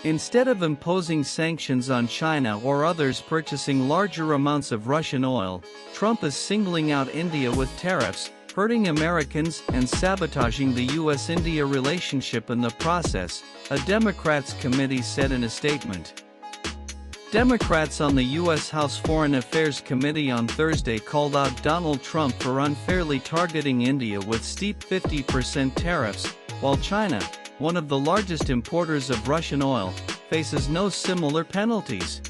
Instead of imposing sanctions on China or others purchasing larger amounts of Russian oil, Trump is singling out India with tariffs, hurting Americans and sabotaging the U.S.-India relationship in the process, a Democrats committee said in a statement. Democrats on the U.S. House Foreign Affairs Committee on Thursday called out Donald Trump for unfairly targeting India with steep 50% tariffs, while China, one of the largest importers of Russian oil, faces no similar penalties.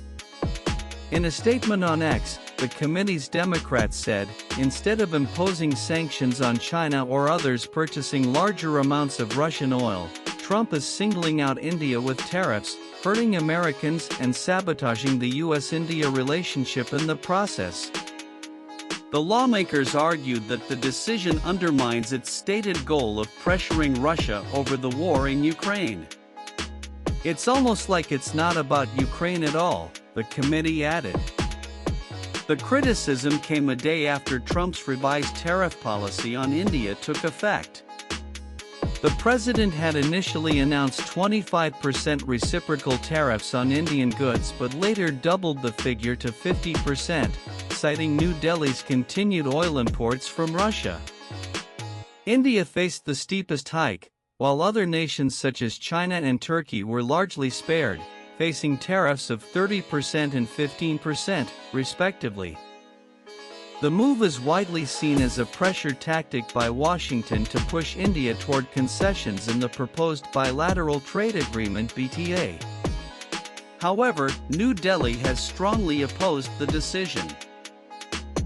In a statement on X, the committee's Democrats said, instead of imposing sanctions on China or others purchasing larger amounts of Russian oil, Trump is singling out India with tariffs, hurting Americans and sabotaging the U.S.-India relationship in the process. The lawmakers argued that the decision undermines its stated goal of pressuring Russia over the war in Ukraine. It's almost like it's not about Ukraine at all, the committee added. The criticism came a day after Trump's revised tariff policy on India took effect. The president had initially announced 25% reciprocal tariffs on Indian goods but later doubled the figure to 50%, citing New Delhi's continued oil imports from Russia. India faced the steepest hike, while other nations such as China and Turkey were largely spared, facing tariffs of 30% and 15%, respectively. The move is widely seen as a pressure tactic by Washington to push India toward concessions in the proposed bilateral trade agreement (BTA). However, New Delhi has strongly opposed the decision.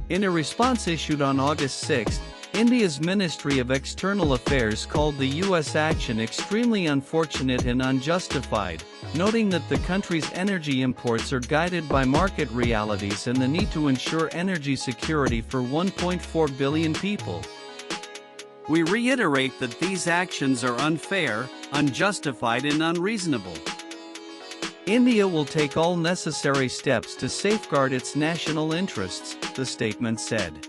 In a response issued on August 6, India's Ministry of External Affairs called the U.S. action extremely unfortunate and unjustified, noting that the country's energy imports are guided by market realities and the need to ensure energy security for 1.4 billion people. We reiterate that these actions are unfair, unjustified and unreasonable. India will take all necessary steps to safeguard its national interests, the statement said.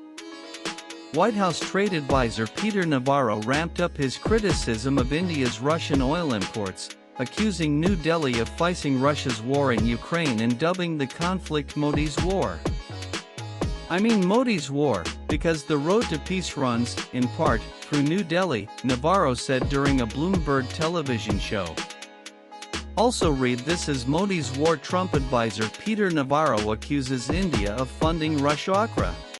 White House trade advisor Peter Navarro ramped up his criticism of India's Russian oil imports, accusing New Delhi of fighting Russia's war in Ukraine and dubbing the conflict Modi's war. I mean Modi's war, because the road to peace runs, in part, through New Delhi, Navarro said during a Bloomberg television show. Also read this as Modi's war. Trump advisor Peter Navarro accuses India of funding Russia.